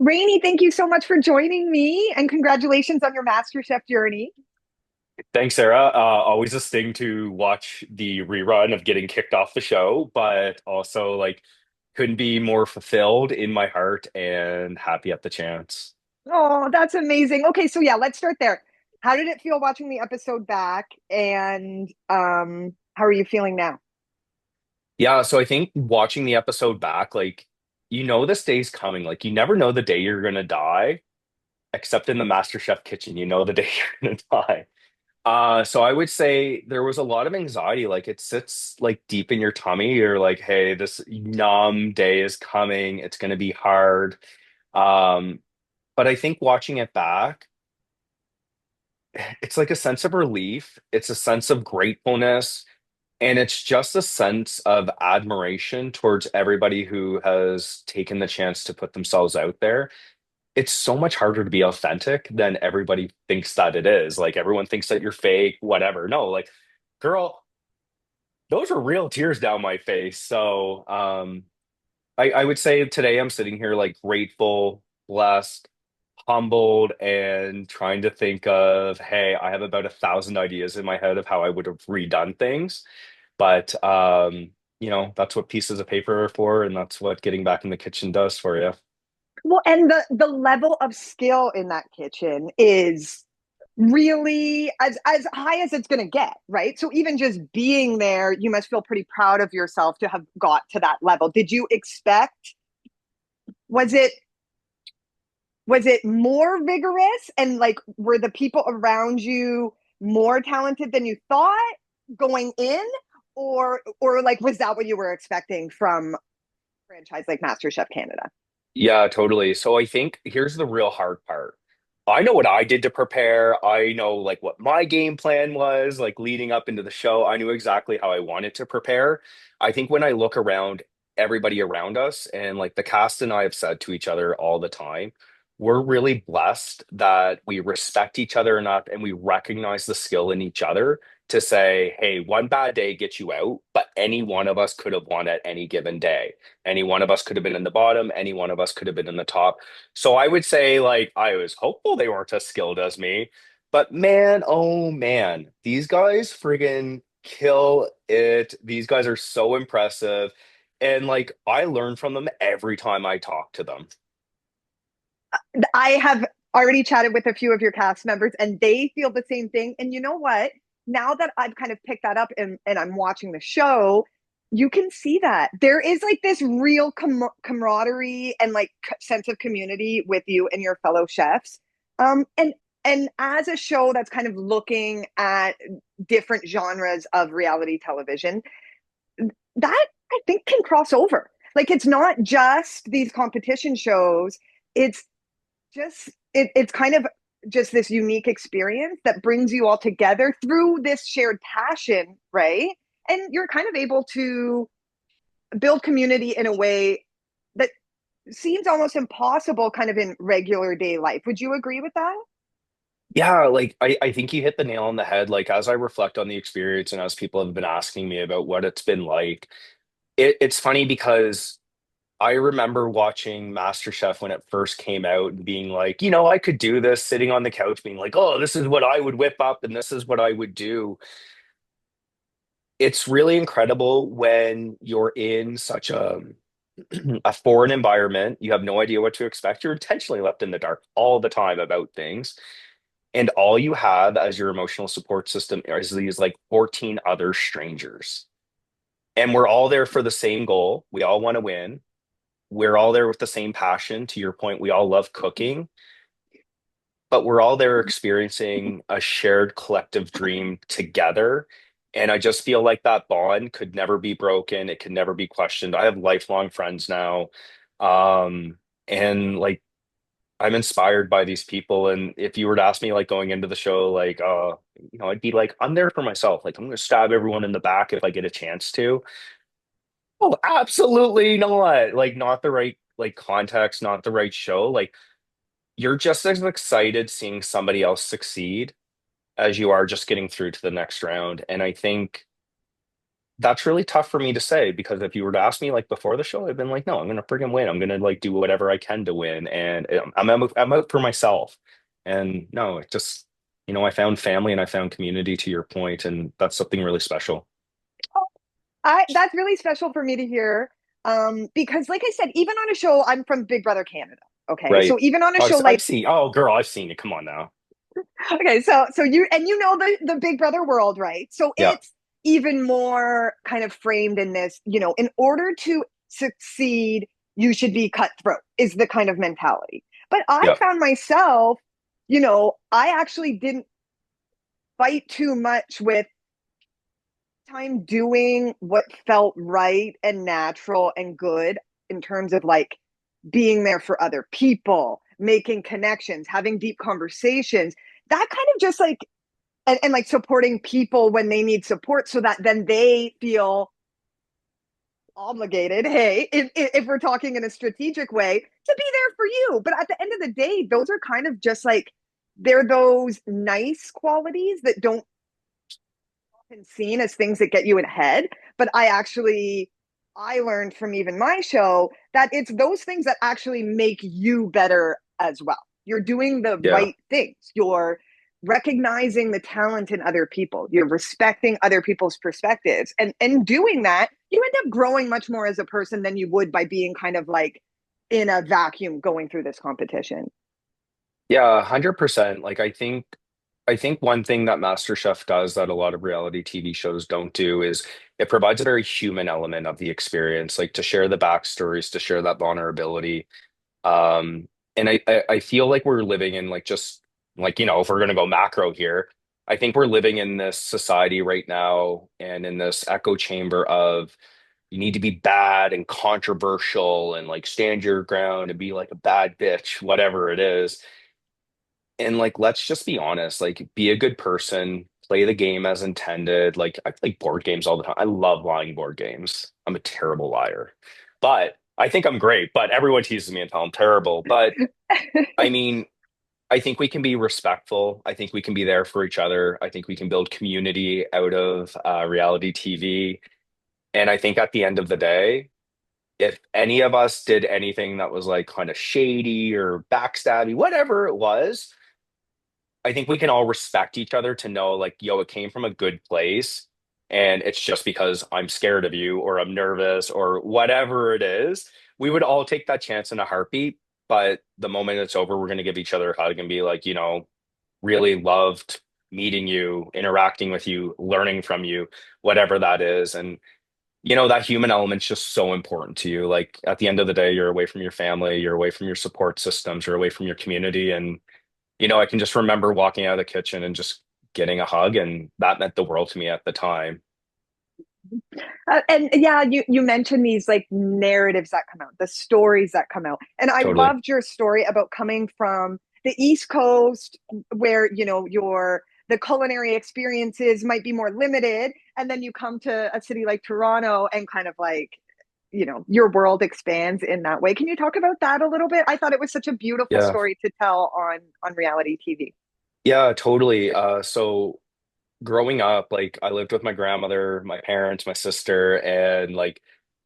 Raynie, thank you so much for joining me and congratulations on your MasterChef journey. Thanks, Sarah. Always a sting to watch the rerun of getting kicked off the show, but also couldn't be more fulfilled in my heart and happy at the chance. Oh, that's amazing. Okay, so yeah, let's start there. How did it feel watching the episode back and how are you feeling now? Yeah, so I think watching the episode back, this day's coming. Like you never know the day you're gonna die, except in the MasterChef kitchen, you know the day you're gonna die. So I would say there was a lot of anxiety. Like it sits like deep in your tummy. You're like, hey, this numb day is coming. It's gonna be hard. Um, but I think watching it back, it's like a sense of relief. It's a sense of gratefulness. And it's just a sense of admiration towards everybody who has taken the chance to put themselves out there. It's so much harder to be authentic than everybody thinks that it is. Like everyone thinks that you're fake, whatever. No, like, girl, those are real tears down my face. So, I would say today I'm sitting here like grateful, blessed, humbled, and trying to think of, hey, I have about 1,000 ideas in my head of how I would have redone things. But that's what pieces of paper are for, and that's what getting back in the kitchen does for you. Well, and the level of skill in that kitchen is really as high as it's going to get, right? So even just being there, you must feel pretty proud of yourself to have got to that level. Did you expect was it was it more vigorous and like were the people around you more talented than you thought going in or like was that what you were expecting from a franchise like MasterChef Canada? Yeah, totally. So I think here's the real hard part. I know what I did to prepare. I know like what my game plan was, like leading up into the show. I knew exactly how I wanted to prepare. I think when I look around everybody around us and like the cast and I have said to each other all the time, we're really blessed that we respect each other enough and we recognize the skill in each other to say, hey, one bad day gets you out, but any one of us could have won at any given day. Any one of us could have been in the bottom. Any one of us could have been in the top. So I would say, like, I was hopeful they weren't as skilled as me. But man, oh man, these guys friggin' kill it. These guys are so impressive. And like, I learn from them every time I talk to them. I have already chatted with a few of your cast members and they feel the same thing. And you know what? Now that I've kind of picked that up and I'm watching the show, you can see that there is like this real camaraderie and like sense of community with you and your fellow chefs. And as a show that's kind of looking at different genres of reality television, that I think can cross over. Like it's not just these competition shows. It's it's kind of just this unique experience that brings you all together through this shared passion, right? And you're kind of able to build community in a way that seems almost impossible kind of in regular day life. Would you agree with that? Yeah, like I think you hit the nail on the head. Like as I reflect on the experience and as people have been asking me about what it's been like, it's funny because I remember watching MasterChef when it first came out and being like, I could do this, sitting on the couch being like, oh, this is what I would whip up and this is what I would do. It's really incredible when you're in such a foreign environment. You have no idea what to expect. You're intentionally left in the dark all the time about things. And all you have as your emotional support system is these like 14 other strangers. And we're all there for the same goal. We all want to win. We're all there with the same passion. To your point, we all love cooking, but we're all there experiencing a shared collective dream together. And I just feel like that bond could never be broken. It could never be questioned. I have lifelong friends now. And like I'm inspired by these people. And if you were to ask me, like going into the show, I'd be like, I'm there for myself. Like I'm gonna stab everyone in the back if I get a chance to. Oh, absolutely not. Like not the right like context, not the right show. Like you're just as excited seeing somebody else succeed as you are just getting through to the next round. And I think that's really tough for me to say because if you were to ask me like before the show, I've been like, no, I'm gonna friggin' win. I'm gonna like do whatever I can to win, and I'm out for myself. And no, it just I found family and I found community to your point, and that's something really special, I that's really special for me to hear. Because like I said, even on a show, I'm from Big Brother Canada. Okay. So right? even on a show I've like seen. Oh, girl, I've seen it. Come on now. okay, so you and you know the Big Brother world, right? So Yeah, it's even more kind of framed in this, in order to succeed, you should be cutthroat is the kind of mentality. But I yeah, found myself, I actually didn't fight too much with time doing what felt right and natural and good in terms of like being there for other people, making connections, having deep conversations. That kind of just like and like supporting people when they need support so that then they feel obligated, hey, if we're talking in a strategic way, to be there for you. But at the end of the day, those are kind of just like they're those nice qualities that don't often seen as things that get you ahead. But I learned from even my show that it's those things that actually make you better as well. You're doing the yeah. right things. You're recognizing the talent in other people. You're respecting other people's perspectives. And doing that, you end up growing much more as a person than you would by being kind of like in a vacuum going through this competition. Yeah, 100%. Like I think one thing that MasterChef does that a lot of reality TV shows don't do is it provides a very human element of the experience, like to share the backstories, to share that vulnerability. Um, and I feel like we're living in like just like, if we're gonna go macro here, I think we're living in this society right now and in this echo chamber of you need to be bad and controversial and like stand your ground and be like a bad bitch, whatever it is. And like, let's just be honest, like, be a good person, play the game as intended. Like, I play board games all the time. I love lying board games. I'm a terrible liar, but I think I'm great. But everyone teases me until I'm terrible. But I mean, I think we can be respectful. I think we can be there for each other. I think we can build community out of reality TV. And I think at the end of the day, if any of us did anything that was like kind of shady or backstabby, whatever it was, I think we can all respect each other to know, like, yo, it came from a good place. And it's just because I'm scared of you or I'm nervous or whatever it is. We would all take that chance in a heartbeat. But the moment it's over, we're going to give each other a hug and be like, really loved meeting you, interacting with you, learning from you, whatever that is. And, that human element's just so important to you. Like at the end of the day, you're away from your family, you're away from your support systems, you're away from your community. And I can just remember walking out of the kitchen and just getting a hug, and that meant the world to me at the time. And yeah, you mentioned these like narratives that come out, the stories that come out, and I Totally. loved your story about coming from the East Coast, where your the culinary experiences might be more limited, and then you come to a city like Toronto, and kind of like your world expands in that way. Can you talk about that a little bit? I thought it was such a beautiful Yeah. story to tell on reality TV. Yeah, totally. So growing up, like I lived with my grandmother, my parents, my sister, and like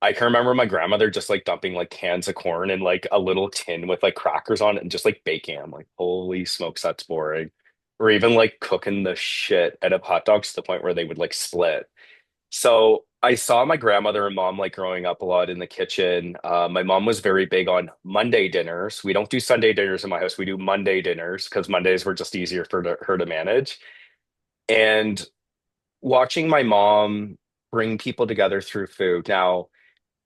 I can remember my grandmother just like dumping like cans of corn in like a little tin with like crackers on it and just like baking them. Like, holy smokes, that's boring. Or even like cooking the shit out of hot dogs to the point where they would like split. So I saw my grandmother and mom like growing up a lot in the kitchen. My mom was very big on Monday dinners. We don't do Sunday dinners in my house. We do Monday dinners because Mondays were just easier for her to manage. And watching my mom bring people together through food. Now,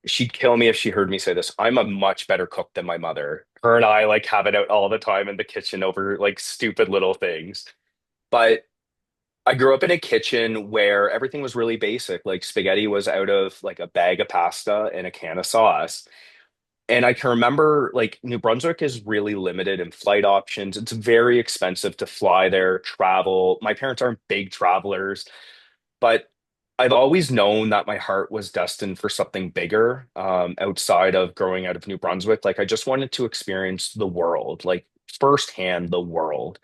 she'd kill me if she heard me say this. I'm a much better cook than my mother. Her and I like have it out all the time in the kitchen over like stupid little things. But I grew up in a kitchen where everything was really basic. Like spaghetti was out of like a bag of pasta and a can of sauce. And I can remember like New Brunswick is really limited in flight options. It's very expensive to fly there, travel. My parents aren't big travelers, but I've always known that my heart was destined for something bigger outside of growing out of New Brunswick. Like I just wanted to experience the world, like firsthand the world.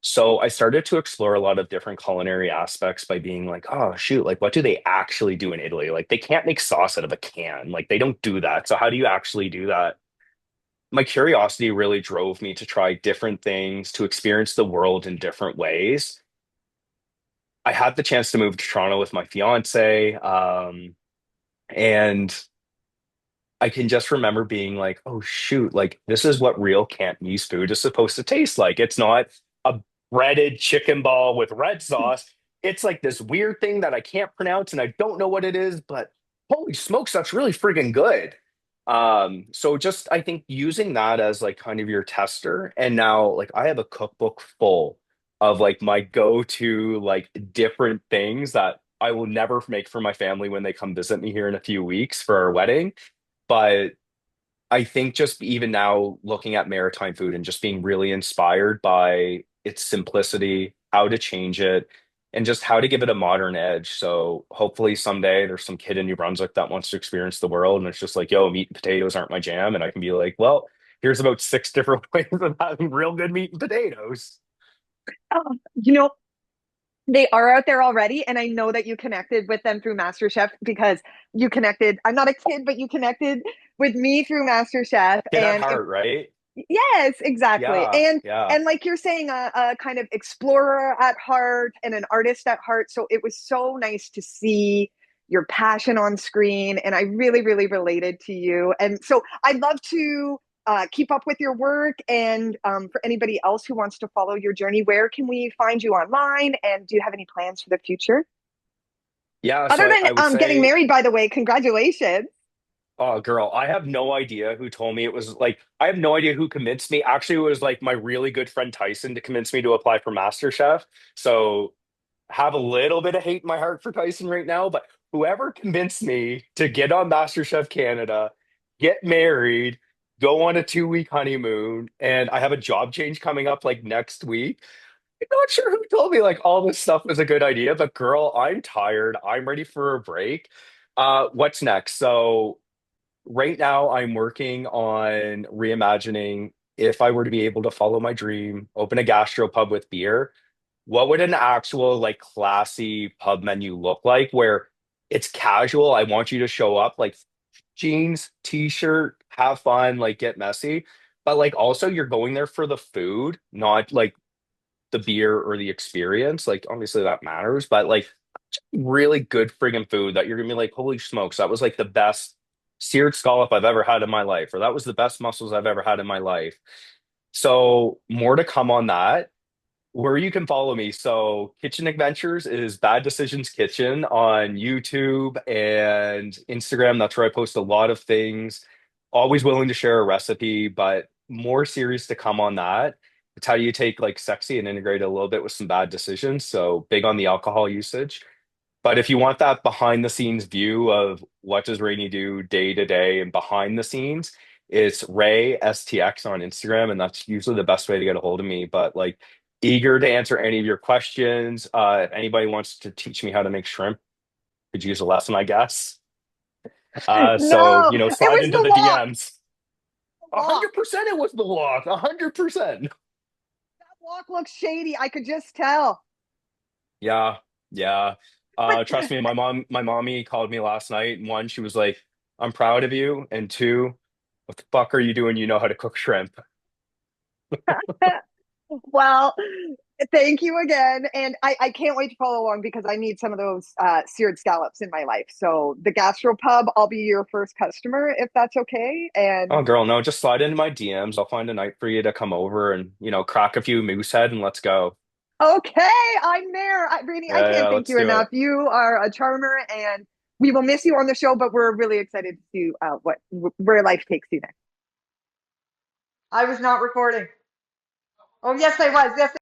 So I started to explore a lot of different culinary aspects by being like, oh shoot, like what do they actually do in Italy? Like they can't make sauce out of a can. Like they don't do that. So how do you actually do that? My curiosity really drove me to try different things, to experience the world in different ways. I had the chance to move to Toronto with my fiance, and I can just remember being like, oh shoot, like this is what real Cantonese food is supposed to taste like. It's not a breaded chicken ball with red sauce. It's like this weird thing that I can't pronounce and I don't know what it is, but holy smokes, that's really friggin' good. So just I think using that as like kind of your tester, and now like I have a cookbook full of like my go-to like different things that I will never make for my family when they come visit me here in a few weeks for our wedding. But I think just even now looking at maritime food and just being really inspired by its simplicity, how to change it, and just how to give it a modern edge. So hopefully someday there's some kid in New Brunswick that wants to experience the world and it's just like, yo, meat and potatoes aren't my jam. And I can be like, well, here's about six different ways of having real good meat and potatoes. You know, they are out there already, and I know that you connected with them through MasterChef because you connected. I'm not a kid, but you connected with me through MasterChef, Kid at and heart, right? yes, exactly. Yeah, And yeah. like you're saying, a kind of explorer at heart and an artist at heart. So it was so nice to see your passion on screen, and I really, really related to you. And so I'd love to keep up with your work. And for anybody else who wants to follow your journey, where can we find you online? And do you have any plans for the future? Yeah, so Other I would than getting say married, by the way, congratulations. oh, girl, I have no idea who told me it was like, I have no idea who convinced me. Actually, it was like my really good friend Tyson to convince me to apply for MasterChef. So have a little bit of hate in my heart for Tyson right now, but whoever convinced me to get on MasterChef Canada, get married, go on a 2 week honeymoon, and I have a job change coming up like next week. I'm not sure who told me like all this stuff was a good idea, but girl, I'm tired. I'm ready for a break. What's next? So right now I'm working on reimagining if I were to be able to follow my dream, open a gastropub with beer, what would an actual like classy pub menu look like where it's casual? I want you to show up like jeans, t-shirt, have fun, like get messy. But like also you're going there for the food, not like the beer or the experience. Like obviously that matters, but like really good friggin' food that you're gonna be like, holy smokes, that was like the best seared scallop I've ever had in my life, or that was the best mussels I've ever had in my life. So more to come on that. Where you can follow me. So Kitchen Adventures is Bad Decisions Kitchen on YouTube and Instagram. That's where I post a lot of things. Always willing to share a recipe, but more series to come on that. It's how you take like sexy and integrate it a little bit with some bad decisions. So big on the alcohol usage. But if you want that behind the scenes view of what does Rainey do day to day and behind the scenes, it's Ray STX on Instagram, and that's usually the best way to get a hold of me. But like eager to answer any of your questions. If anybody wants to teach me how to make shrimp, could use a lesson, I guess. So No, you know, it slide was into the the walk. DMs. The A walk. hundred percent, it was the walk. 100%. That walk looks shady. I could just tell. Yeah, yeah. But Trust me, my mommy called me last night, and one, she was like, "I'm proud of you," and two, "What the fuck are you doing? You know how to cook shrimp." well, thank you again. And I can't wait to follow along because I need some of those seared scallops in my life. So the Gastropub, I'll be your first customer if that's okay. Oh, And girl, no, just slide into my DMs. I'll find a night for you to come over and crack a few moose head and let's go. okay, I'm there. Rainey, I Yeah, yeah, can't thank let's you do enough. it. You are a charmer, and we will miss you on the show, but we're really excited to see what where life takes you next. I was not recording. Oh, yes, I was. Yes,